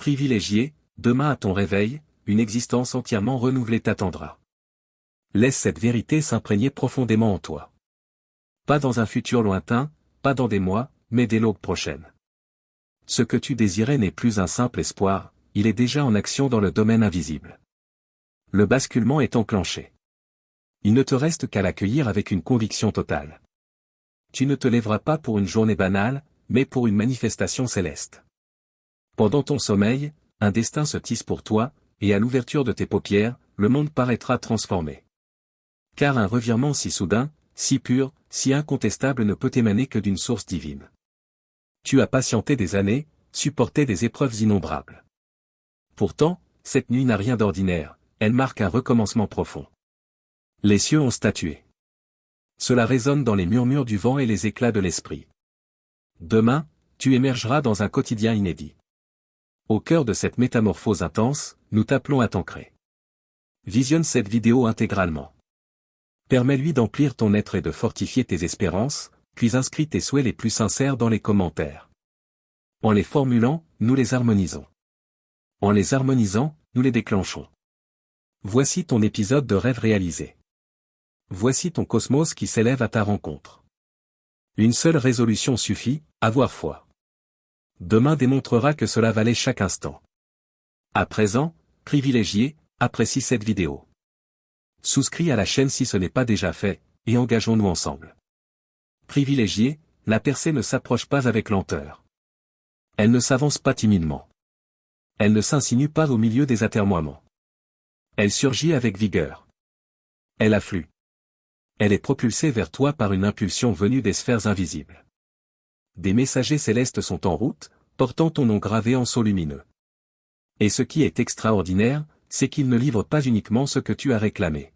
Privilégié, demain à ton réveil, une existence entièrement renouvelée t'attendra. Laisse cette vérité s'imprégner profondément en toi. Pas dans un futur lointain, pas dans des mois, mais dès l'aube prochaine. Ce que tu désirais n'est plus un simple espoir, il est déjà en action dans le domaine invisible. Le basculement est enclenché. Il ne te reste qu'à l'accueillir avec une conviction totale. Tu ne te lèveras pas pour une journée banale, mais pour une manifestation céleste. Pendant ton sommeil, un destin se tisse pour toi, et à l'ouverture de tes paupières, le monde paraîtra transformé. Car un revirement si soudain, si pur, si incontestable ne peut émaner que d'une source divine. Tu as patienté des années, supporté des épreuves innombrables. Pourtant, cette nuit n'a rien d'ordinaire, elle marque un recommencement profond. Les cieux ont statué. Cela résonne dans les murmures du vent et les éclats de l'esprit. Demain, tu émergeras dans un quotidien inédit. Au cœur de cette métamorphose intense, nous t'appelons à t'ancrer. Visionne cette vidéo intégralement. Permets-lui d'emplir ton être et de fortifier tes espérances, puis inscris tes souhaits les plus sincères dans les commentaires. En les formulant, nous les harmonisons. En les harmonisant, nous les déclenchons. Voici ton épisode de rêve réalisé. Voici ton cosmos qui s'élève à ta rencontre. Une seule résolution suffit, avoir foi. Demain démontrera que cela valait chaque instant. À présent, privilégié, apprécie cette vidéo. Souscris à la chaîne si ce n'est pas déjà fait, et engageons-nous ensemble. Privilégié, la percée ne s'approche pas avec lenteur. Elle ne s'avance pas timidement. Elle ne s'insinue pas au milieu des atermoiements. Elle surgit avec vigueur. Elle afflue. Elle est propulsée vers toi par une impulsion venue des sphères invisibles. Des messagers célestes sont en route, portant ton nom gravé en sceau lumineux. Et ce qui est extraordinaire, c'est qu'ils ne livrent pas uniquement ce que tu as réclamé.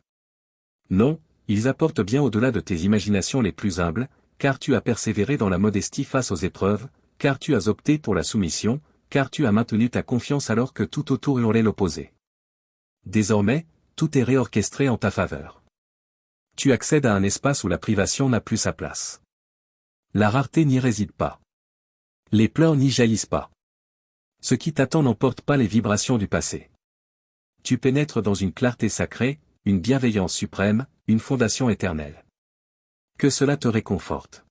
Non, ils apportent bien au-delà de tes imaginations les plus humbles, car tu as persévéré dans la modestie face aux épreuves, car tu as opté pour la soumission, car tu as maintenu ta confiance alors que tout autour hurlait l'opposé. Désormais, tout est réorchestré en ta faveur. Tu accèdes à un espace où la privation n'a plus sa place. La rareté n'y réside pas. Les pleurs n'y jaillissent pas. Ce qui t'attend n'emporte pas les vibrations du passé. Tu pénètres dans une clarté sacrée, une bienveillance suprême, une fondation éternelle. Que cela te réconforte.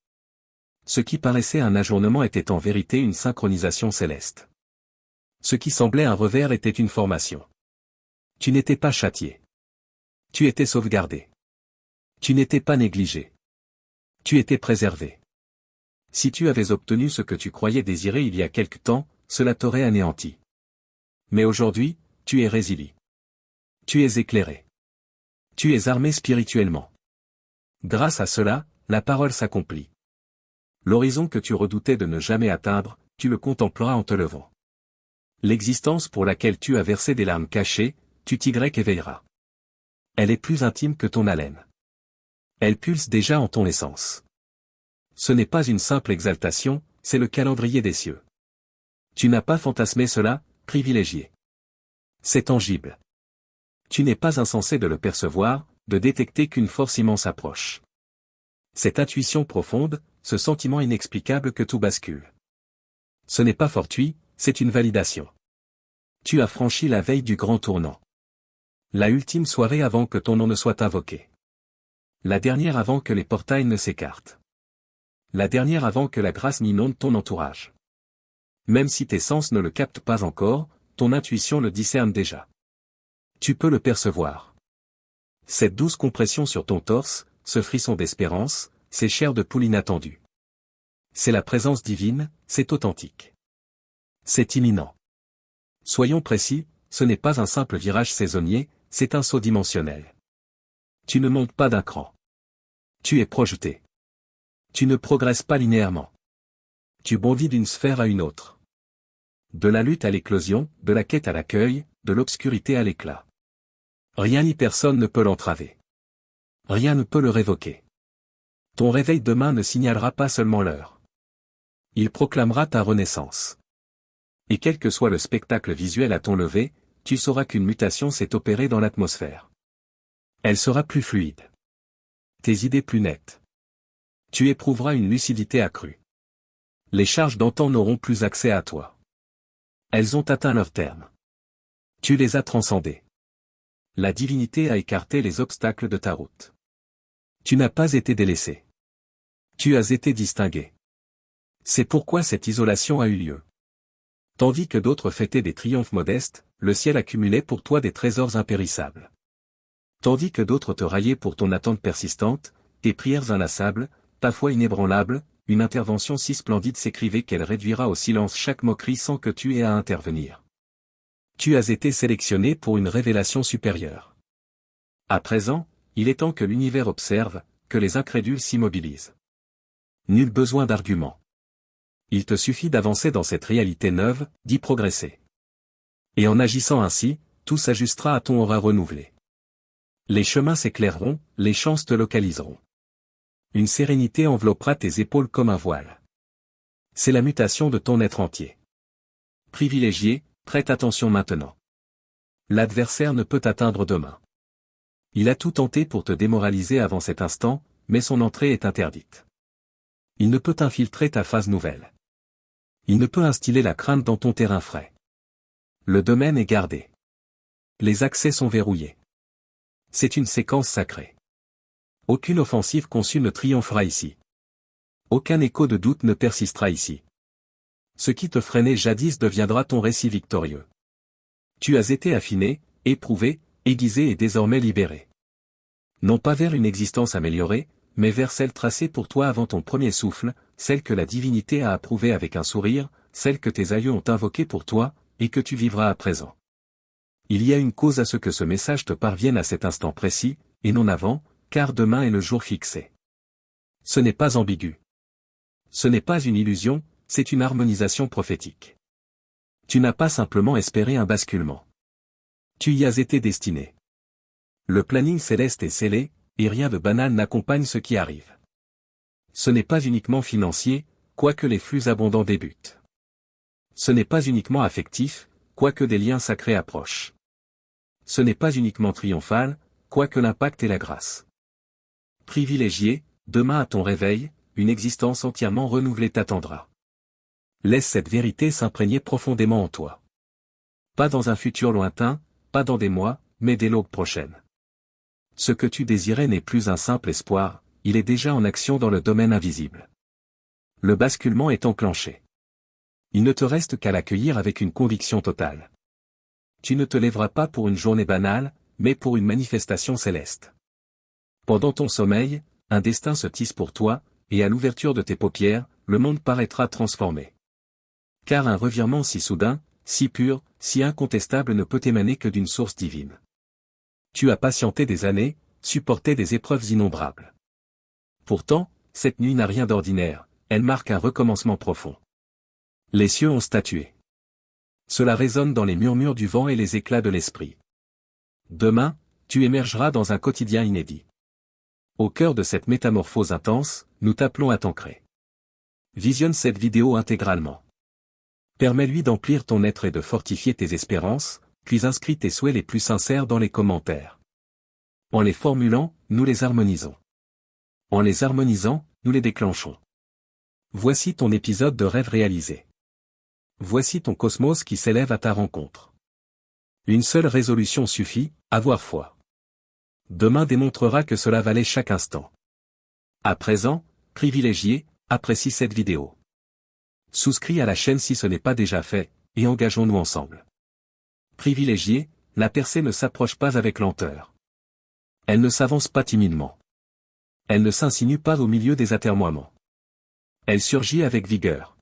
Ce qui paraissait un ajournement était en vérité une synchronisation céleste. Ce qui semblait un revers était une formation. Tu n'étais pas châtié. Tu étais sauvegardé. Tu n'étais pas négligé. Tu étais préservé. Si tu avais obtenu ce que tu croyais désirer il y a quelque temps, cela t'aurait anéanti. Mais aujourd'hui, tu es résili. Tu es éclairé. Tu es armé spirituellement. Grâce à cela, la parole s'accomplit. L'horizon que tu redoutais de ne jamais atteindre, tu le contempleras en te levant. L'existence pour laquelle tu as versé des larmes cachées, tu t'y éveilleras. Elle est plus intime que ton haleine. Elle pulse déjà en ton essence. Ce n'est pas une simple exaltation, c'est le calendrier des cieux. Tu n'as pas fantasmé cela, privilégié. C'est tangible. Tu n'es pas insensé de le percevoir, de détecter qu'une force immense approche. Cette intuition profonde, ce sentiment inexplicable que tout bascule. Ce n'est pas fortuit, c'est une validation. Tu as franchi la veille du grand tournant. La ultime soirée avant que ton nom ne soit invoqué. La dernière avant que les portails ne s'écartent. La dernière avant que la grâce n'inonde ton entourage. Même si tes sens ne le captent pas encore, ton intuition le discerne déjà. Tu peux le percevoir. Cette douce compression sur ton torse, ce frisson d'espérance, ces chairs de poule inattendues. C'est la présence divine, c'est authentique. C'est imminent. Soyons précis, ce n'est pas un simple virage saisonnier, c'est un saut dimensionnel. Tu ne montes pas d'un cran. Tu es projeté. Tu ne progresses pas linéairement. Tu bondis d'une sphère à une autre. De la lutte à l'éclosion, de la quête à l'accueil, de l'obscurité à l'éclat. Rien ni personne ne peut l'entraver. Rien ne peut le révoquer. Ton réveil demain ne signalera pas seulement l'heure. Il proclamera ta renaissance. Et quel que soit le spectacle visuel à ton lever, tu sauras qu'une mutation s'est opérée dans l'atmosphère. Elle sera plus fluide. Tes idées plus nettes. Tu éprouveras une lucidité accrue. Les charges d'antan n'auront plus accès à toi. Elles ont atteint leur terme. Tu les as transcendées. La divinité a écarté les obstacles de ta route. Tu n'as pas été délaissé. Tu as été distingué. C'est pourquoi cette isolation a eu lieu. Tandis que d'autres fêtaient des triomphes modestes, le ciel accumulait pour toi des trésors impérissables. Tandis que d'autres te raillaient pour ton attente persistante, tes prières inlassables, ta foi inébranlable, une intervention si splendide s'écrivait qu'elle réduira au silence chaque moquerie sans que tu aies à intervenir. Tu as été sélectionné pour une révélation supérieure. À présent, il est temps que l'univers observe, que les incrédules s'immobilisent. Nul besoin d'arguments. Il te suffit d'avancer dans cette réalité neuve, d'y progresser. Et en agissant ainsi, tout s'ajustera à ton aura renouvelé. Les chemins s'éclaireront, les chances te localiseront. Une sérénité enveloppera tes épaules comme un voile. C'est la mutation de ton être entier. Privilégié, prête attention maintenant. L'adversaire ne peut t'atteindre demain. Il a tout tenté pour te démoraliser avant cet instant, mais son entrée est interdite. Il ne peut infiltrer ta phase nouvelle. Il ne peut instiller la crainte dans ton terrain frais. Le domaine est gardé. Les accès sont verrouillés. C'est une séquence sacrée. Aucune offensive conçue ne triomphera ici. Aucun écho de doute ne persistera ici. Ce qui te freinait jadis deviendra ton récit victorieux. Tu as été affiné, éprouvé, aiguisé et désormais libéré. Non pas vers une existence améliorée, mais vers celle tracée pour toi avant ton premier souffle, celle que la divinité a approuvée avec un sourire, celle que tes aïeux ont invoquée pour toi, et que tu vivras à présent. Il y a une cause à ce que ce message te parvienne à cet instant précis, et non avant, car demain est le jour fixé. Ce n'est pas ambigu. Ce n'est pas une illusion, c'est une harmonisation prophétique. Tu n'as pas simplement espéré un basculement. Tu y as été destiné. Le planning céleste est scellé, et rien de banal n'accompagne ce qui arrive. Ce n'est pas uniquement financier, quoique les flux abondants débutent. Ce n'est pas uniquement affectif, quoique des liens sacrés approchent. Ce n'est pas uniquement triomphal, quoique l'impact et la grâce. Privilégié, demain à ton réveil, une existence entièrement renouvelée t'attendra. Laisse cette vérité s'imprégner profondément en toi. Pas dans un futur lointain, pas dans des mois, mais dès l'aube prochaine. Ce que tu désirais n'est plus un simple espoir, il est déjà en action dans le domaine invisible. Le basculement est enclenché. Il ne te reste qu'à l'accueillir avec une conviction totale. Tu ne te lèveras pas pour une journée banale, mais pour une manifestation céleste. Pendant ton sommeil, un destin se tisse pour toi, et à l'ouverture de tes paupières, le monde paraîtra transformé. Car un revirement si soudain, si pur, si incontestable ne peut émaner que d'une source divine. Tu as patienté des années, supporté des épreuves innombrables. Pourtant, cette nuit n'a rien d'ordinaire, elle marque un recommencement profond. Les cieux ont statué. Cela résonne dans les murmures du vent et les éclats de l'esprit. Demain, tu émergeras dans un quotidien inédit. Au cœur de cette métamorphose intense, nous t'appelons à t'ancrer. Visionne cette vidéo intégralement. Permets-lui d'emplir ton être et de fortifier tes espérances, puis inscris tes souhaits les plus sincères dans les commentaires. En les formulant, nous les harmonisons. En les harmonisant, nous les déclenchons. Voici ton épisode de rêve réalisé. Voici ton cosmos qui s'élève à ta rencontre. Une seule résolution suffit, avoir foi. Demain démontrera que cela valait chaque instant. À présent, privilégié, apprécie cette vidéo. Souscris à la chaîne si ce n'est pas déjà fait, et engageons-nous ensemble. Privilégié, la percée ne s'approche pas avec lenteur. Elle ne s'avance pas timidement. Elle ne s'insinue pas au milieu des atermoiements. Elle surgit avec vigueur.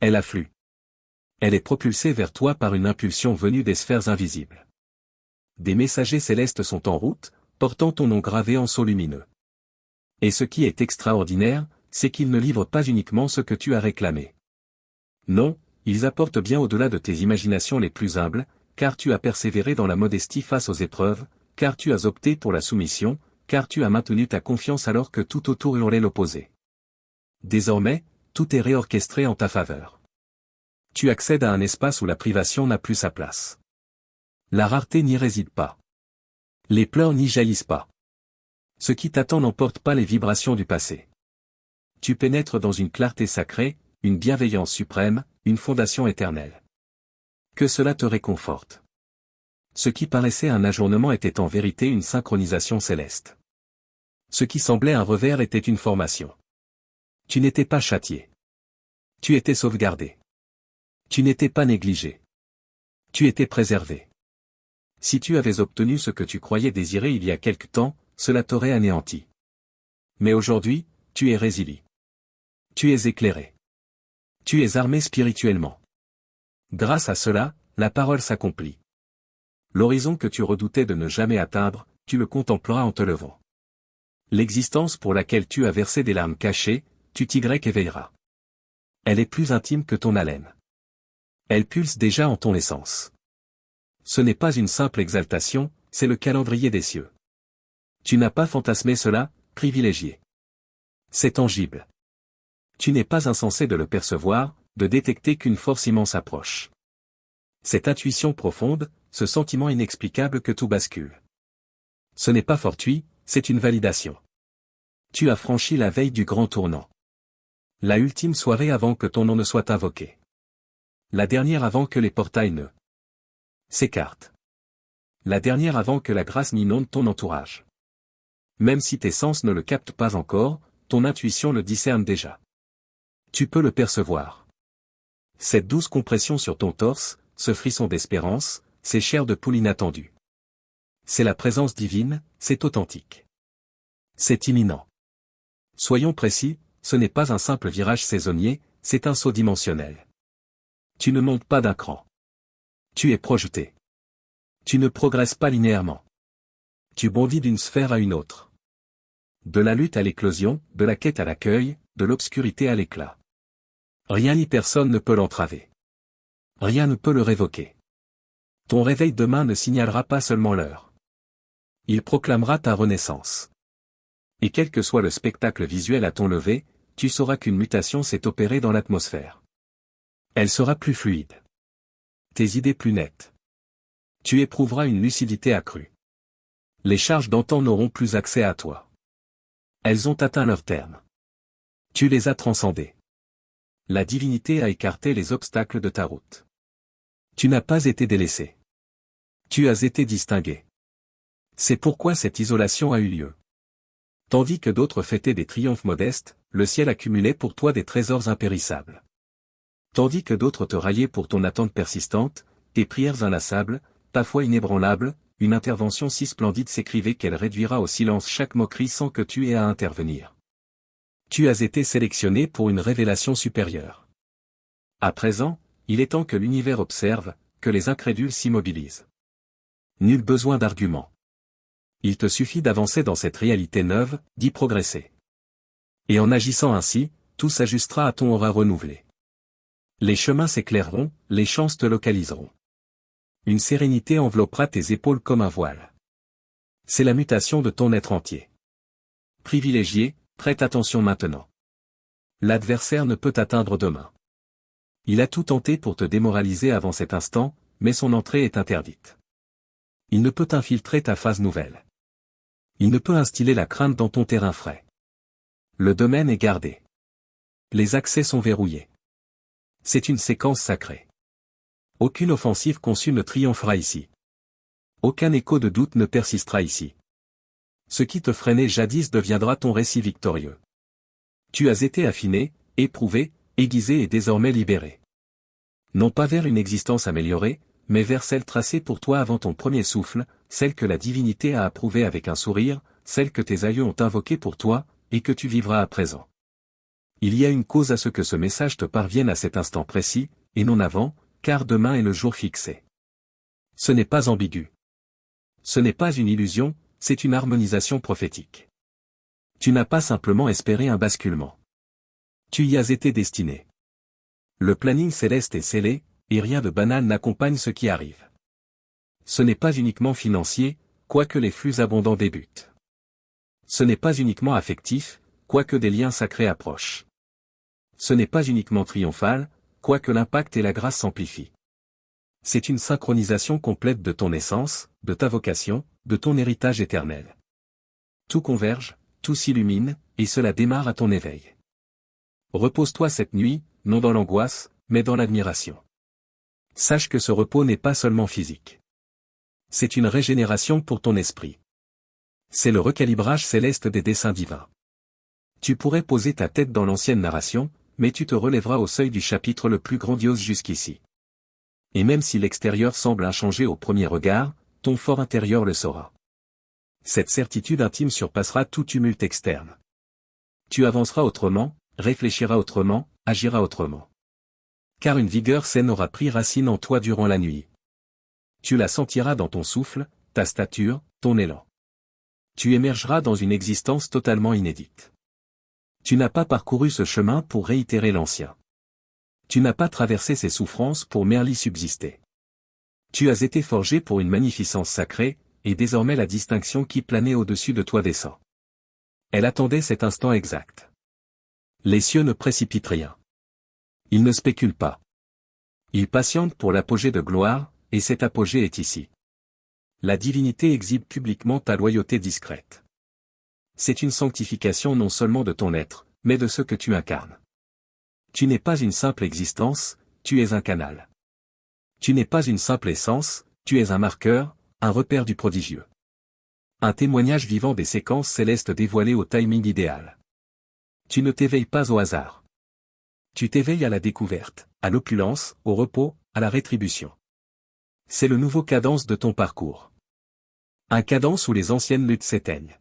Elle afflue. Elle est propulsée vers toi par une impulsion venue des sphères invisibles. Des messagers célestes sont en route, portant ton nom gravé en sceau lumineux. Et ce qui est extraordinaire, c'est qu'ils ne livrent pas uniquement ce que tu as réclamé. Non, ils apportent bien au-delà de tes imaginations les plus humbles, car tu as persévéré dans la modestie face aux épreuves, car tu as opté pour la soumission, car tu as maintenu ta confiance alors que tout autour hurlait l'opposé. Désormais, tout est réorchestré en ta faveur. Tu accèdes à un espace où la privation n'a plus sa place. La rareté n'y réside pas. Les pleurs n'y jaillissent pas. Ce qui t'attend n'emporte pas les vibrations du passé. Tu pénètres dans une clarté sacrée, une bienveillance suprême, une fondation éternelle. Que cela te réconforte. Ce qui paraissait un ajournement était en vérité une synchronisation céleste. Ce qui semblait un revers était une formation. Tu n'étais pas châtié. Tu étais sauvegardé. Tu n'étais pas négligé. Tu étais préservé. Si tu avais obtenu ce que tu croyais désirer il y a quelque temps, cela t'aurait anéanti. Mais aujourd'hui, tu es résili. Tu es éclairé. Tu es armé spirituellement. Grâce à cela, la parole s'accomplit. L'horizon que tu redoutais de ne jamais atteindre, tu le contempleras en te levant. L'existence pour laquelle tu as versé des larmes cachées, tu t'y éveilleras. Elle est plus intime que ton haleine. Elle pulse déjà en ton essence. Ce n'est pas une simple exaltation, c'est le calendrier des cieux. Tu n'as pas fantasmé cela, privilégié. C'est tangible. Tu n'es pas insensé de le percevoir, de détecter qu'une force immense approche. Cette intuition profonde, ce sentiment inexplicable que tout bascule. Ce n'est pas fortuit, c'est une validation. Tu as franchi la veille du grand tournant. La ultime soirée avant que ton nom ne soit invoqué. La dernière avant que les portails ne s'écartent. La dernière avant que la grâce n'inonde ton entourage. Même si tes sens ne le captent pas encore, ton intuition le discerne déjà. Tu peux le percevoir. Cette douce compression sur ton torse, ce frisson d'espérance, ces chairs de poule inattendues. C'est la présence divine, c'est authentique. C'est imminent. Soyons précis, ce n'est pas un simple virage saisonnier, c'est un saut dimensionnel. Tu ne montes pas d'un cran. Tu es projeté. Tu ne progresses pas linéairement. Tu bondis d'une sphère à une autre. De la lutte à l'éclosion, de la quête à l'accueil, de l'obscurité à l'éclat. Rien ni personne ne peut l'entraver. Rien ne peut le révoquer. Ton réveil demain ne signalera pas seulement l'heure. Il proclamera ta renaissance. Et quel que soit le spectacle visuel à ton lever, tu sauras qu'une mutation s'est opérée dans l'atmosphère. Elle sera plus fluide. Tes idées plus nettes. Tu éprouveras une lucidité accrue. Les charges d'antan n'auront plus accès à toi. Elles ont atteint leur terme. Tu les as transcendées. La divinité a écarté les obstacles de ta route. Tu n'as pas été délaissé. Tu as été distingué. C'est pourquoi cette isolation a eu lieu. Tandis que d'autres fêtaient des triomphes modestes, le ciel accumulait pour toi des trésors impérissables. Tandis que d'autres te raillaient pour ton attente persistante, tes prières inlassables, ta foi inébranlable, une intervention si splendide s'écrivait qu'elle réduira au silence chaque moquerie sans que tu aies à intervenir. Tu as été sélectionné pour une révélation supérieure. À présent, il est temps que l'univers observe, que les incrédules s'immobilisent. Nul besoin d'arguments. Il te suffit d'avancer dans cette réalité neuve, d'y progresser. Et en agissant ainsi, tout s'ajustera à ton aura renouvelé. Les chemins s'éclaireront, les chances te localiseront. Une sérénité enveloppera tes épaules comme un voile. C'est la mutation de ton être entier. Privilégié, prête attention maintenant. L'adversaire ne peut t'atteindre demain. Il a tout tenté pour te démoraliser avant cet instant, mais son entrée est interdite. Il ne peut infiltrer ta phase nouvelle. Il ne peut instiller la crainte dans ton terrain frais. Le domaine est gardé. Les accès sont verrouillés. C'est une séquence sacrée. Aucune offensive conçue ne triomphera ici. Aucun écho de doute ne persistera ici. Ce qui te freinait jadis deviendra ton récit victorieux. Tu as été affiné, éprouvé, aiguisé et désormais libéré. Non pas vers une existence améliorée, mais vers celle tracée pour toi avant ton premier souffle, celle que la divinité a approuvée avec un sourire, celle que tes aïeux ont invoquée pour toi, et que tu vivras à présent. Il y a une cause à ce que ce message te parvienne à cet instant précis, et non avant, car demain est le jour fixé. Ce n'est pas ambigu. Ce n'est pas une illusion, c'est une harmonisation prophétique. Tu n'as pas simplement espéré un basculement. Tu y as été destiné. Le planning céleste est scellé, et rien de banal n'accompagne ce qui arrive. Ce n'est pas uniquement financier, quoique les flux abondants débutent. Ce n'est pas uniquement affectif, quoique des liens sacrés approchent. Ce n'est pas uniquement triomphal, quoique l'impact et la grâce s'amplifient. C'est une synchronisation complète de ton essence, de ta vocation, de ton héritage éternel. Tout converge, tout s'illumine, et cela démarre à ton éveil. Repose-toi cette nuit, non dans l'angoisse, mais dans l'admiration. Sache que ce repos n'est pas seulement physique. C'est une régénération pour ton esprit. C'est le recalibrage céleste des desseins divins. Tu pourrais poser ta tête dans l'ancienne narration, mais tu te relèveras au seuil du chapitre le plus grandiose jusqu'ici. Et même si l'extérieur semble inchangé au premier regard, ton fort intérieur le saura. Cette certitude intime surpassera tout tumulte externe. Tu avanceras autrement, réfléchiras autrement, agiras autrement. Car une vigueur saine aura pris racine en toi durant la nuit. Tu la sentiras dans ton souffle, ta stature, ton élan. Tu émergeras dans une existence totalement inédite. Tu n'as pas parcouru ce chemin pour réitérer l'ancien. Tu n'as pas traversé ces souffrances pour merely subsister. Tu as été forgé pour une magnificence sacrée, et désormais la distinction qui planait au-dessus de toi descend. Elle attendait cet instant exact. Les cieux ne précipitent rien. Ils ne spéculent pas. Ils patientent pour l'apogée de gloire, et cet apogée est ici. La divinité exhibe publiquement ta loyauté discrète. C'est une sanctification non seulement de ton être, mais de ce que tu incarnes. Tu n'es pas une simple existence, tu es un canal. Tu n'es pas une simple essence, tu es un marqueur, un repère du prodigieux. Un témoignage vivant des séquences célestes dévoilées au timing idéal. Tu ne t'éveilles pas au hasard. Tu t'éveilles à la découverte, à l'opulence, au repos, à la rétribution. C'est le nouveau cadence de ton parcours. Un cadence où les anciennes luttes s'éteignent.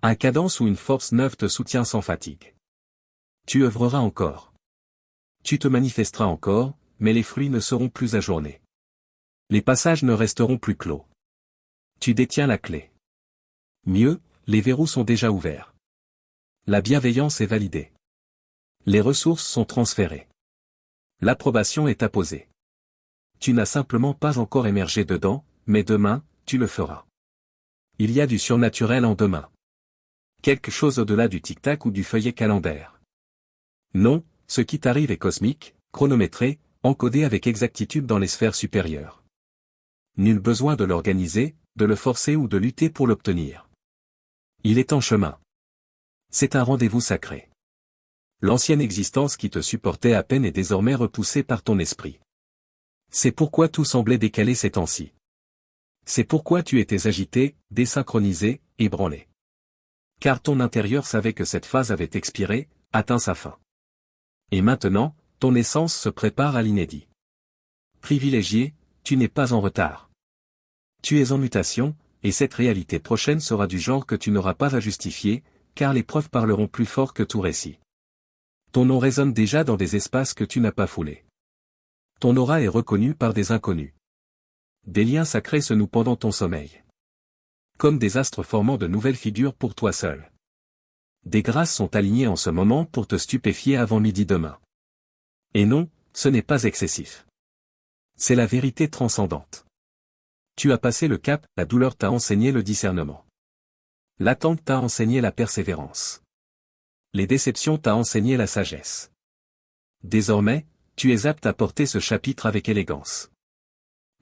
Un cadence où une force neuve te soutient sans fatigue. Tu œuvreras encore. Tu te manifesteras encore, mais les fruits ne seront plus ajournés. Les passages ne resteront plus clos. Tu détiens la clé. Mieux, les verrous sont déjà ouverts. La bienveillance est validée. Les ressources sont transférées. L'approbation est apposée. Tu n'as simplement pas encore émergé dedans, mais demain, tu le feras. Il y a du surnaturel en demain. Quelque chose au-delà du tic-tac ou du feuillet calendaire. Non, ce qui t'arrive est cosmique, chronométré, encodé avec exactitude dans les sphères supérieures. Nul besoin de l'organiser, de le forcer ou de lutter pour l'obtenir. Il est en chemin. C'est un rendez-vous sacré. L'ancienne existence qui te supportait à peine est désormais repoussée par ton esprit. C'est pourquoi tout semblait décalé ces temps-ci. C'est pourquoi tu étais agité, désynchronisé, ébranlé. Car ton intérieur savait que cette phase avait expiré, atteint sa fin. Et maintenant, ton essence se prépare à l'inédit. Privilégié, tu n'es pas en retard. Tu es en mutation, et cette réalité prochaine sera du genre que tu n'auras pas à justifier, car les preuves parleront plus fort que tout récit. Ton nom résonne déjà dans des espaces que tu n'as pas foulés. Ton aura est reconnue par des inconnus. Des liens sacrés se nouent pendant ton sommeil. Comme des astres formant de nouvelles figures pour toi seul. Des grâces sont alignées en ce moment pour te stupéfier avant midi demain. Et non, ce n'est pas excessif. C'est la vérité transcendante. Tu as passé le cap, la douleur t'a enseigné le discernement. L'attente t'a enseigné la persévérance. Les déceptions t'a enseigné la sagesse. Désormais, tu es apte à porter ce chapitre avec élégance.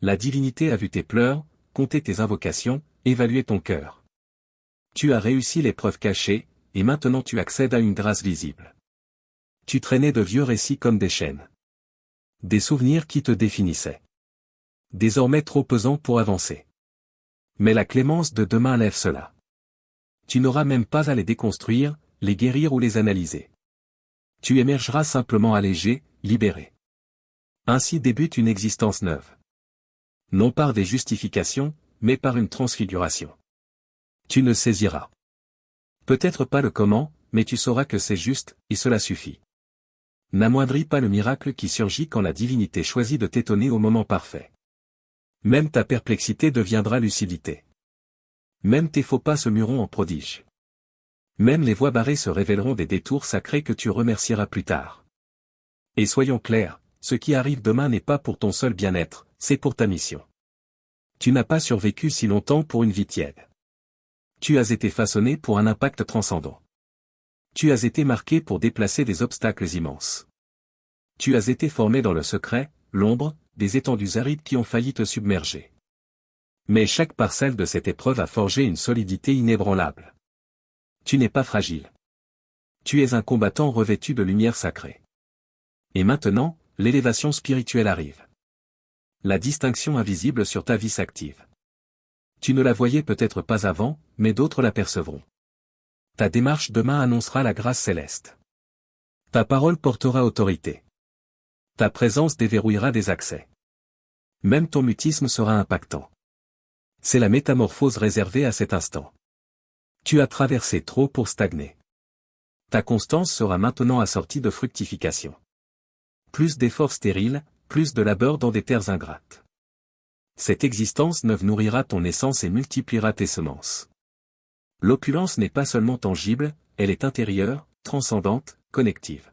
La divinité a vu tes pleurs, compté tes invocations, évalué ton cœur. Tu as réussi l'épreuve cachée, et maintenant tu accèdes à une grâce visible. Tu traînais de vieux récits comme des chaînes. Des souvenirs qui te définissaient. Désormais trop pesants pour avancer. Mais la clémence de demain lève cela. Tu n'auras même pas à les déconstruire, les guérir ou les analyser. Tu émergeras simplement allégé, libéré. Ainsi débute une existence neuve. Non par des justifications, mais par une transfiguration. Tu ne saisiras peut-être pas le comment, mais tu sauras que c'est juste, et cela suffit. N'amoindris pas le miracle qui surgit quand la divinité choisit de t'étonner au moment parfait. Même ta perplexité deviendra lucidité. Même tes faux pas se mueront en prodiges. Même les voies barrées se révéleront des détours sacrés que tu remercieras plus tard. Et soyons clairs, ce qui arrive demain n'est pas pour ton seul bien-être, c'est pour ta mission. Tu n'as pas survécu si longtemps pour une vie tiède. Tu as été façonné pour un impact transcendant. Tu as été marqué pour déplacer des obstacles immenses. Tu as été formé dans le secret, l'ombre, des étendues arides qui ont failli te submerger. Mais chaque parcelle de cette épreuve a forgé une solidité inébranlable. Tu n'es pas fragile. Tu es un combattant revêtu de lumière sacrée. Et maintenant, l'élévation spirituelle arrive. la distinction invisible sur ta vie s'active. Tu ne la voyais peut-être pas avant, mais d'autres l'apercevront. Ta démarche demain annoncera la grâce céleste. Ta parole portera autorité. Ta présence déverrouillera des accès. Même ton mutisme sera impactant. C'est la métamorphose réservée à cet instant. Tu as traversé trop pour stagner. Ta constance sera maintenant assortie de fructification. Plus d'efforts stériles, plus de labeur dans des terres ingrates. Cette existence neuve nourrira ton essence et multipliera tes semences. L'opulence n'est pas seulement tangible, elle est intérieure, transcendante, connective.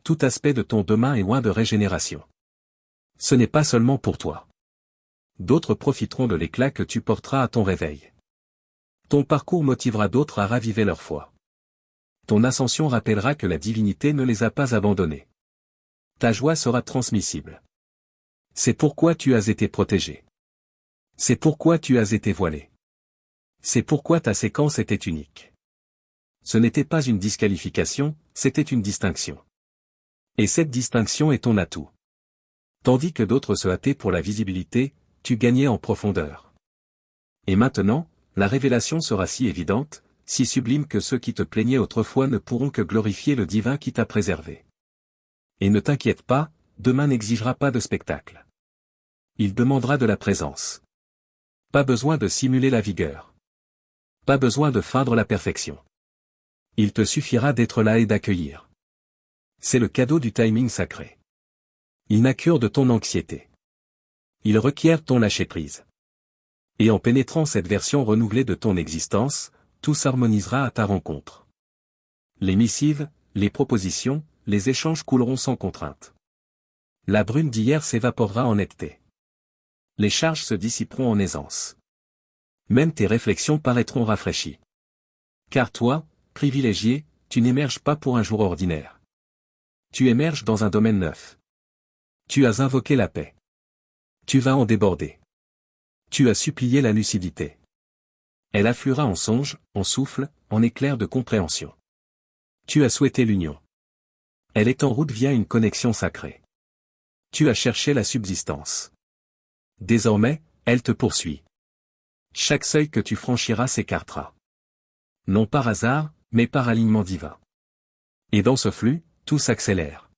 Tout aspect de ton demain est loin de régénération. Ce n'est pas seulement pour toi. D'autres profiteront de l'éclat que tu porteras à ton réveil. Ton parcours motivera d'autres à raviver leur foi. Ton ascension rappellera que la divinité ne les a pas abandonnés. Ta joie sera transmissible. C'est pourquoi tu as été protégé. C'est pourquoi tu as été voilé. C'est pourquoi ta séquence était unique. Ce n'était pas une disqualification, c'était une distinction. Et cette distinction est ton atout. Tandis que d'autres se hâtaient pour la visibilité, tu gagnais en profondeur. Et maintenant, la révélation sera si évidente, si sublime que ceux qui te plaignaient autrefois ne pourront que glorifier le divin qui t'a préservé. Et ne t'inquiète pas, demain n'exigera pas de spectacle. Il demandera de la présence. Pas besoin de simuler la vigueur. Pas besoin de feindre la perfection. Il te suffira d'être là et d'accueillir. C'est le cadeau du timing sacré. Il n'a cure de ton anxiété. Il requiert ton lâcher-prise. Et en pénétrant cette version renouvelée de ton existence, tout s'harmonisera à ta rencontre. Les missives, les propositions, les échanges couleront sans contrainte. La brume d'hier s'évaporera en netteté. Les charges se dissiperont en aisance. Même tes réflexions paraîtront rafraîchies. Car toi, privilégié, tu n'émerges pas pour un jour ordinaire. Tu émerges dans un domaine neuf. Tu as invoqué la paix. Tu vas en déborder. Tu as supplié la lucidité. Elle affluera en songe, en souffle, en éclair de compréhension. Tu as souhaité l'union. Elle est en route via une connexion sacrée. Tu as cherché la subsistance. Désormais, elle te poursuit. Chaque seuil que tu franchiras s'écartera. Non par hasard, mais par alignement divin. Et dans ce flux, tout s'accélère.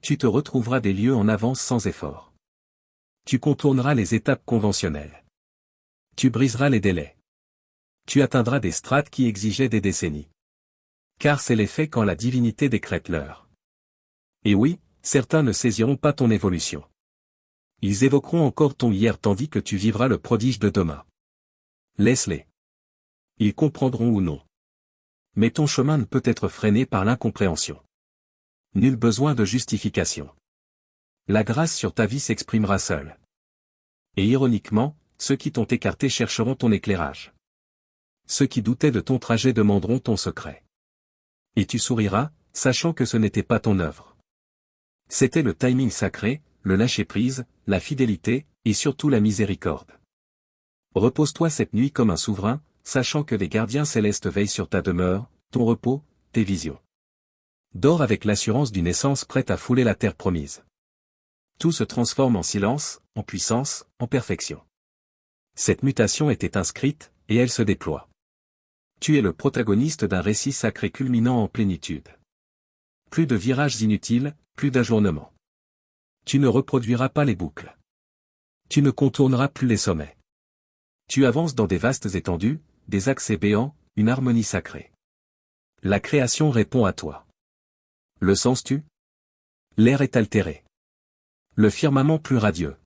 Tu te retrouveras des lieux en avance sans effort. Tu contourneras les étapes conventionnelles. Tu briseras les délais. Tu atteindras des strates qui exigeaient des décennies. Car c'est l'effet quand la divinité décrète l'heure. Et oui, certains ne saisiront pas ton évolution. Ils évoqueront encore ton hier tandis que tu vivras le prodige de demain. Laisse-les. Ils comprendront ou non. Mais ton chemin ne peut être freiné par l'incompréhension. Nul besoin de justification. La grâce sur ta vie s'exprimera seule. Et ironiquement, ceux qui t'ont écarté chercheront ton éclairage. Ceux qui doutaient de ton trajet demanderont ton secret. Et tu souriras, sachant que ce n'était pas ton œuvre. C'était le timing sacré, le lâcher-prise, la fidélité, et surtout la miséricorde. Repose-toi cette nuit comme un souverain, sachant que les gardiens célestes veillent sur ta demeure, ton repos, tes visions. Dors avec l'assurance d'une essence prête à fouler la terre promise. Tout se transforme en silence, en puissance, en perfection. Cette mutation était inscrite, et elle se déploie. Tu es le protagoniste d'un récit sacré culminant en plénitude. Plus de virages inutiles, plus d'ajournements. Tu ne reproduiras pas les boucles. Tu ne contourneras plus les sommets. Tu avances dans des vastes étendues, des accès béants, une harmonie sacrée. La création répond à toi. Le sens-tu? L'air est altéré. Le firmament plus radieux.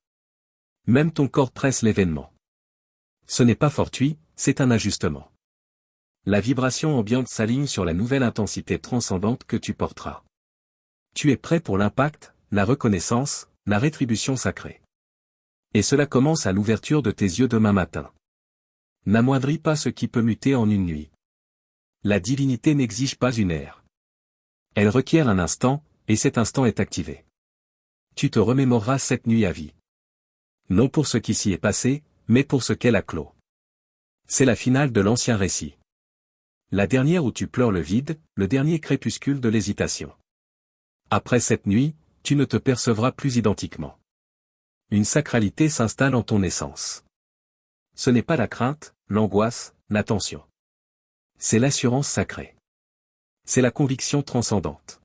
Même ton corps presse l'événement. Ce n'est pas fortuit, c'est un ajustement. La vibration ambiante s'aligne sur la nouvelle intensité transcendante que tu porteras. Tu es prêt pour l'impact, la reconnaissance, la rétribution sacrée. Et cela commence à l'ouverture de tes yeux demain matin. N'amoindris pas ce qui peut muter en une nuit. La divinité n'exige pas une ère. Elle requiert un instant, et cet instant est activé. Tu te remémoreras cette nuit à vie. Non pour ce qui s'y est passé, mais pour ce qu'elle a clos. C'est la finale de l'ancien récit. La dernière où tu pleures le vide, le dernier crépuscule de l'hésitation. Après cette nuit, tu ne te percevras plus identiquement. Une sacralité s'installe en ton essence. Ce n'est pas la crainte, l'angoisse, l'attention. C'est l'assurance sacrée. C'est la conviction transcendante.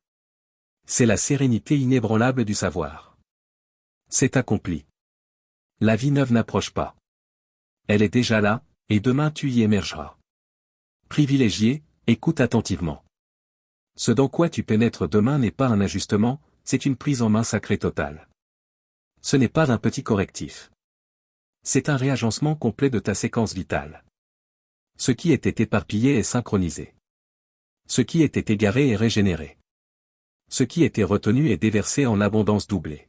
C'est la sérénité inébranlable du savoir. C'est accompli. La vie neuve n'approche pas. Elle est déjà là, et demain tu y émergeras. Privilégié, écoute attentivement. Ce dans quoi tu pénètres demain n'est pas un ajustement, c'est une prise en main sacrée totale. Ce n'est pas un petit correctif. C'est un réagencement complet de ta séquence vitale. Ce qui était éparpillé est synchronisé. Ce qui était égaré est régénéré. Ce qui était retenu est déversé en abondance doublée.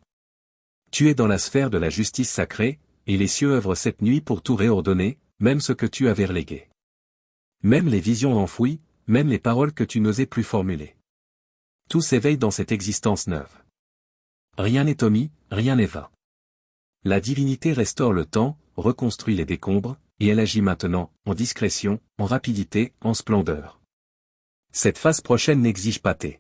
Tu es dans la sphère de la justice sacrée, et les cieux œuvrent cette nuit pour tout réordonner, même ce que tu avais relégué. Même les visions enfouies, même les paroles que tu n'osais plus formuler. Tout s'éveille dans cette existence neuve. Rien n'est omis, rien n'est vain. La divinité restaure le temps, reconstruit les décombres, et elle agit maintenant, en discrétion, en rapidité, en splendeur. Cette phase prochaine n'exige pas tes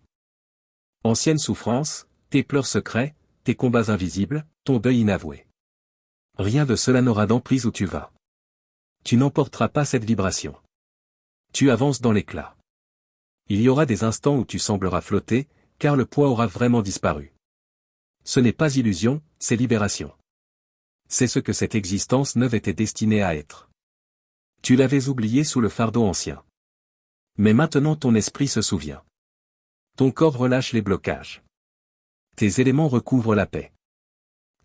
anciennes souffrances, tes pleurs secrets, tes combats invisibles, ton deuil inavoué. Rien de cela n'aura d'emprise où tu vas. Tu n'emporteras pas cette vibration. Tu avances dans l'éclat. Il y aura des instants où tu sembleras flotter, car le poids aura vraiment disparu. Ce n'est pas illusion, c'est libération. C'est ce que cette existence neuve était destinée à être. Tu l'avais oublié sous le fardeau ancien. Mais maintenant ton esprit se souvient. Ton corps relâche les blocages. Tes éléments recouvrent la paix.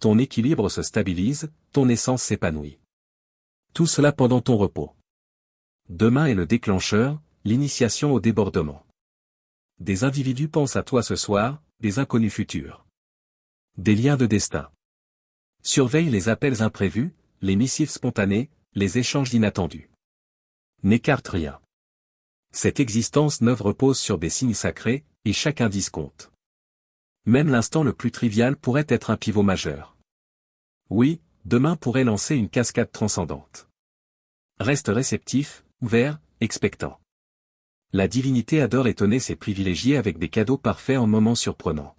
Ton équilibre se stabilise, ton essence s'épanouit. Tout cela pendant ton repos. Demain est le déclencheur, l'initiation au débordement. Des individus pensent à toi ce soir, des inconnus futurs. Des liens de destin. Surveille les appels imprévus, les missives spontanés, les échanges inattendus. N'écarte rien. Cette existence neuve repose sur des signes sacrés, et chaque indice compte. Même l'instant le plus trivial pourrait être un pivot majeur. Oui, demain pourrait lancer une cascade transcendante. Reste réceptif, ouvert, expectant. La divinité adore étonner ses privilégiés avec des cadeaux parfaits en moments surprenants.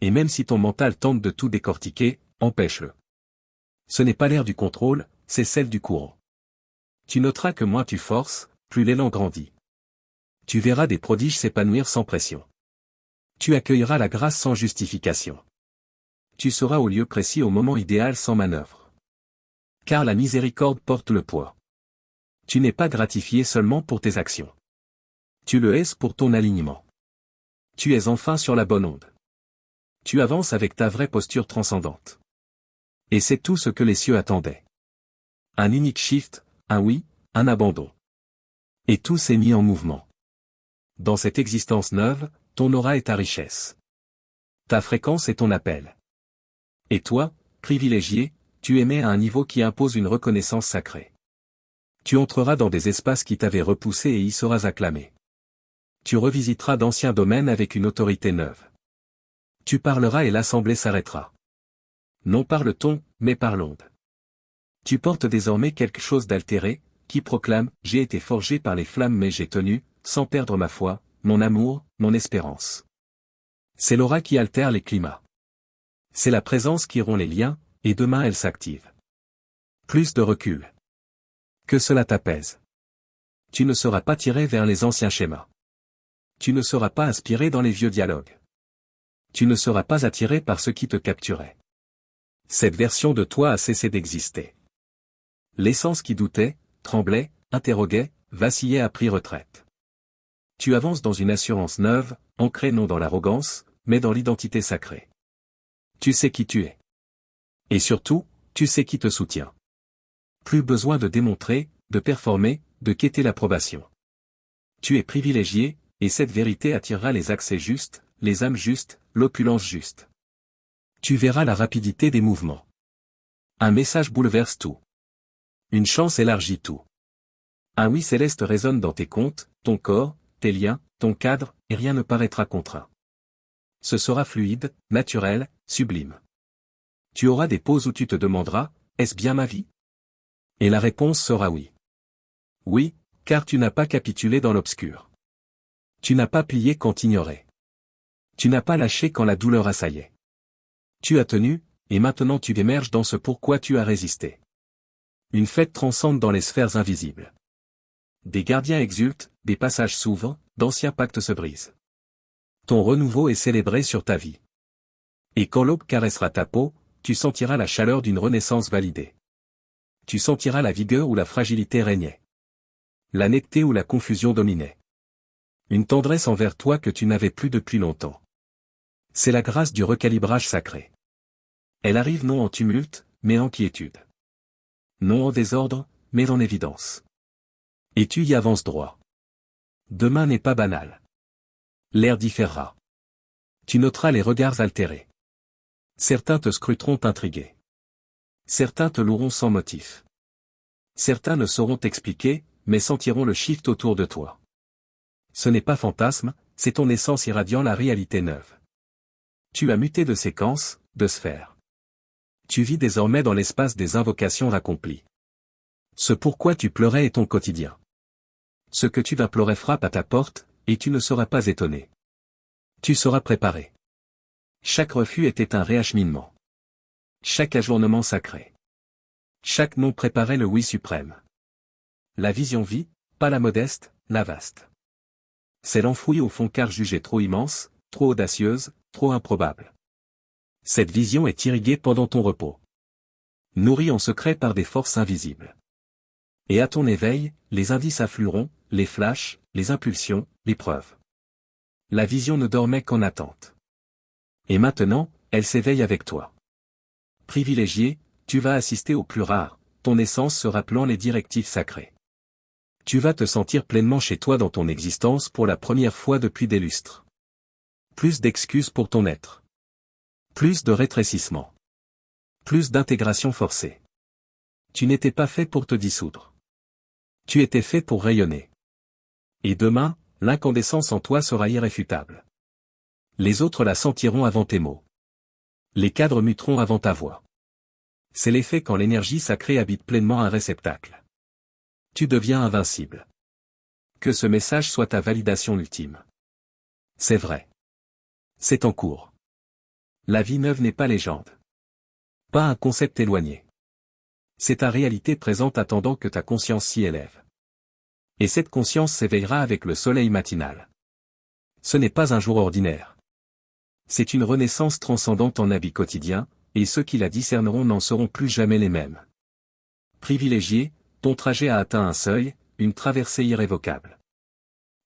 Et même si ton mental tente de tout décortiquer, empêche-le. Ce n'est pas l'ère du contrôle, c'est celle du courant. Tu noteras que moins tu forces, plus l'élan grandit. Tu verras des prodiges s'épanouir sans pression. Tu accueilleras la grâce sans justification. Tu seras au lieu précis au moment idéal sans manœuvre. Car la miséricorde porte le poids. Tu n'es pas gratifié seulement pour tes actions. Tu le es pour ton alignement. Tu es enfin sur la bonne onde. Tu avances avec ta vraie posture transcendante. Et c'est tout ce que les cieux attendaient. Un unique shift, un oui, un abandon. Et tout s'est mis en mouvement. Dans cette existence neuve, ton aura est ta richesse. Ta fréquence est ton appel. Et toi, privilégié, tu émets à un niveau qui impose une reconnaissance sacrée. Tu entreras dans des espaces qui t'avaient repoussé et y seras acclamé. Tu revisiteras d'anciens domaines avec une autorité neuve. Tu parleras et l'assemblée s'arrêtera. Non par le ton, mais par l'onde. Tu portes désormais quelque chose d'altéré, qui proclame « J'ai été forgé par les flammes mais j'ai tenu, sans perdre ma foi, mon amour, mon espérance ». C'est l'aura qui altère les climats. C'est la présence qui rompt les liens, et demain elle s'active. Plus de recul. Que cela t'apaise. Tu ne seras pas tiré vers les anciens schémas. Tu ne seras pas aspiré dans les vieux dialogues. Tu ne seras pas attiré par ce qui te capturait. Cette version de toi a cessé d'exister. L'essence qui doutait, tremblait, interrogeait, vacillait a pris retraite. Tu avances dans une assurance neuve, ancrée non dans l'arrogance, mais dans l'identité sacrée. Tu sais qui tu es. Et surtout, tu sais qui te soutient. Plus besoin de démontrer, de performer, de quêter l'approbation. Tu es privilégié, et cette vérité attirera les accès justes, les âmes justes, l'opulence juste. Tu verras la rapidité des mouvements. Un message bouleverse tout. Une chance élargit tout. Un oui céleste résonne dans tes comptes, ton corps, tes liens, ton cadre, et rien ne paraîtra contraint. Ce sera fluide, naturel, sublime. Tu auras des pauses où tu te demanderas, est-ce bien ma vie? Et la réponse sera oui. Oui, car tu n'as pas capitulé dans l'obscur. Tu n'as pas plié quand t'ignorais. Tu n'as pas lâché quand la douleur assaillait. Tu as tenu, et maintenant tu émerges dans ce pourquoi tu as résisté. Une fête transcende dans les sphères invisibles. Des gardiens exultent, des passages s'ouvrent, d'anciens pactes se brisent. Ton renouveau est célébré sur ta vie. Et quand l'aube caressera ta peau, tu sentiras la chaleur d'une renaissance validée. Tu sentiras la vigueur où la fragilité régnait. La netteté où la confusion dominait. Une tendresse envers toi que tu n'avais plus depuis longtemps. C'est la grâce du recalibrage sacré. Elle arrive non en tumulte, mais en quiétude. Non en désordre, mais en évidence. Et tu y avances droit. Demain n'est pas banal. L'air différera. Tu noteras les regards altérés. Certains te scruteront intrigué. Certains te loueront sans motif. Certains ne sauront t'expliquer, mais sentiront le shift autour de toi. Ce n'est pas fantasme, c'est ton essence irradiant la réalité neuve. Tu as muté de séquence, de sphère. Tu vis désormais dans l'espace des invocations accomplies. Ce pourquoi tu pleurais est ton quotidien. Ce que tu vas pleurer frappe à ta porte, et tu ne seras pas étonné. Tu seras préparé. Chaque refus était un réacheminement. Chaque ajournement sacré. Chaque non préparait le oui suprême. La vision vit, pas la modeste, la vaste. C'est l'enfouie au fond car jugée trop immense, trop audacieuse, trop improbable. Cette vision est irriguée pendant ton repos. Nourrie en secret par des forces invisibles. Et à ton éveil, les indices afflueront, les flashs, les impulsions, les preuves. La vision ne dormait qu'en attente. Et maintenant, elle s'éveille avec toi. Privilégié, tu vas assister au plus rare, ton essence se rappelant les directives sacrées. Tu vas te sentir pleinement chez toi dans ton existence pour la première fois depuis des lustres. Plus d'excuses pour ton être. Plus de rétrécissement. Plus d'intégration forcée. Tu n'étais pas fait pour te dissoudre. Tu étais fait pour rayonner. Et demain, l'incandescence en toi sera irréfutable. Les autres la sentiront avant tes mots. Les cadres muteront avant ta voix. C'est l'effet quand l'énergie sacrée habite pleinement un réceptacle. Tu deviens invincible. Que ce message soit ta validation ultime. C'est vrai. C'est en cours. La vie neuve n'est pas légende. Pas un concept éloigné. C'est ta réalité présente attendant que ta conscience s'y élève. Et cette conscience s'éveillera avec le soleil matinal. Ce n'est pas un jour ordinaire. C'est une renaissance transcendante en habit quotidien, et ceux qui la discerneront n'en seront plus jamais les mêmes. Privilégié, ton trajet a atteint un seuil, une traversée irrévocable.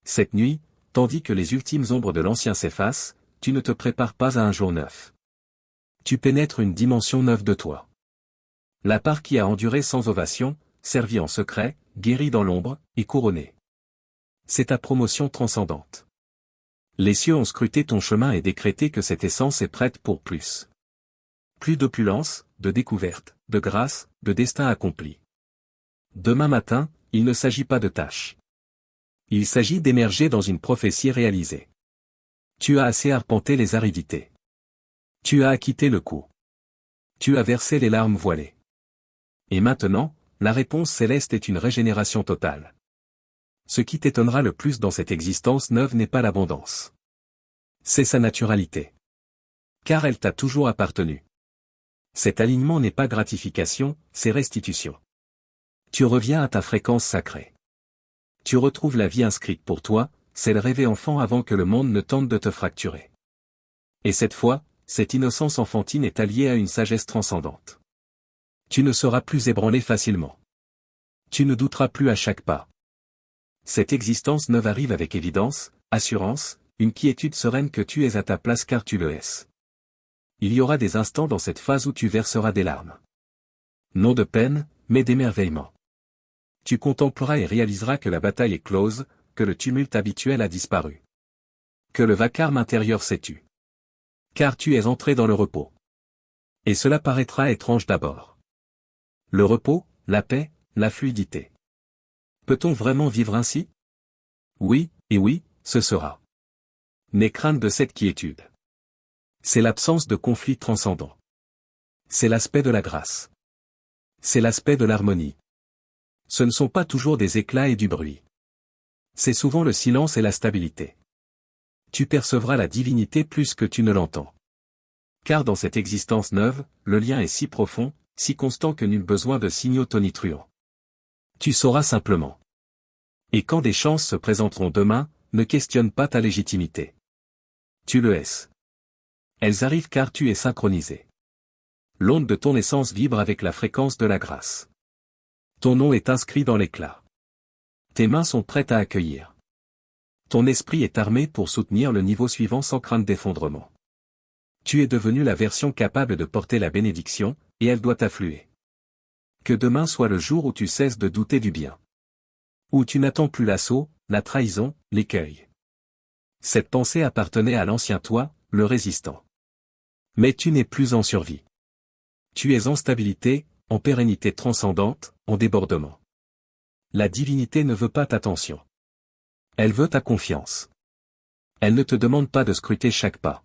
Cette nuit, tandis que les ultimes ombres de l'ancien s'effacent, tu ne te prépares pas à un jour neuf. Tu pénètres une dimension neuve de toi. La part qui a enduré sans ovation, servi en secret, guéri dans l'ombre, et couronné. C'est ta promotion transcendante. Les cieux ont scruté ton chemin et décrété que cette essence est prête pour plus. Plus d'opulence, de découverte, de grâce, de destin accompli. Demain matin, il ne s'agit pas de tâches. Il s'agit d'émerger dans une prophétie réalisée. Tu as assez arpenté les aridités. Tu as acquitté le coup. Tu as versé les larmes voilées. Et maintenant, la réponse céleste est une régénération totale. Ce qui t'étonnera le plus dans cette existence neuve n'est pas l'abondance. C'est sa naturalité. Car elle t'a toujours appartenu. Cet alignement n'est pas gratification, c'est restitution. Tu reviens à ta fréquence sacrée. Tu retrouves la vie inscrite pour toi, celle rêvée enfant avant que le monde ne tente de te fracturer. Et cette fois, cette innocence enfantine est alliée à une sagesse transcendante. Tu ne seras plus ébranlé facilement. Tu ne douteras plus à chaque pas. Cette existence neuve arrive avec évidence, assurance, une quiétude sereine que tu es à ta place car tu le es. Il y aura des instants dans cette phase où tu verseras des larmes. Non de peine, mais d'émerveillement. Tu contempleras et réaliseras que la bataille est close, que le tumulte habituel a disparu. Que le vacarme intérieur s'est tu. Car tu es entré dans le repos. Et cela paraîtra étrange d'abord. Le repos, la paix, la fluidité. Peut-on vraiment vivre ainsi? Oui, et oui, ce sera. N'aie crainte de cette quiétude. C'est l'absence de conflit transcendant. C'est l'aspect de la grâce. C'est l'aspect de l'harmonie. Ce ne sont pas toujours des éclats et du bruit. C'est souvent le silence et la stabilité. Tu percevras la divinité plus que tu ne l'entends. Car dans cette existence neuve, le lien est si profond, si constant que nul besoin de signaux tonitruants. Tu sauras simplement. Et quand des chances se présenteront demain, ne questionne pas ta légitimité. Tu le es. Elles arrivent car tu es synchronisé. L'onde de ton essence vibre avec la fréquence de la grâce. Ton nom est inscrit dans l'éclat. Tes mains sont prêtes à accueillir. Ton esprit est armé pour soutenir le niveau suivant sans crainte d'effondrement. Tu es devenu la version capable de porter la bénédiction, et elle doit affluer. Que demain soit le jour où tu cesses de douter du bien. Où tu n'attends plus l'assaut, la trahison, l'écueil. Cette pensée appartenait à l'ancien toi, le résistant. Mais tu n'es plus en survie. Tu es en stabilité, en pérennité transcendante, en débordement. La divinité ne veut pas ta tension. Elle veut ta confiance. Elle ne te demande pas de scruter chaque pas.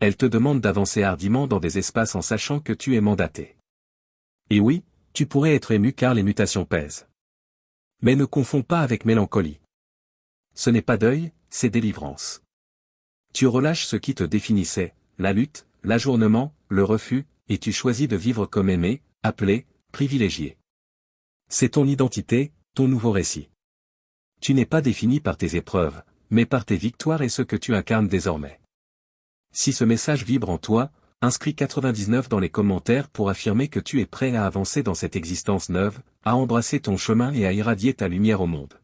Elle te demande d'avancer hardiment dans des espaces en sachant que tu es mandaté. Et oui, tu pourrais être ému car les mutations pèsent. Mais ne confonds pas avec mélancolie. Ce n'est pas deuil, c'est délivrance. Tu relâches ce qui te définissait, la lutte, l'ajournement, le refus, et tu choisis de vivre comme aimé, appelé, privilégié. C'est ton identité, ton nouveau récit. Tu n'es pas défini par tes épreuves, mais par tes victoires et ce que tu incarnes désormais. Si ce message vibre en toi, inscris 99 dans les commentaires pour affirmer que tu es prêt à avancer dans cette existence neuve, à embrasser ton chemin et à irradier ta lumière au monde.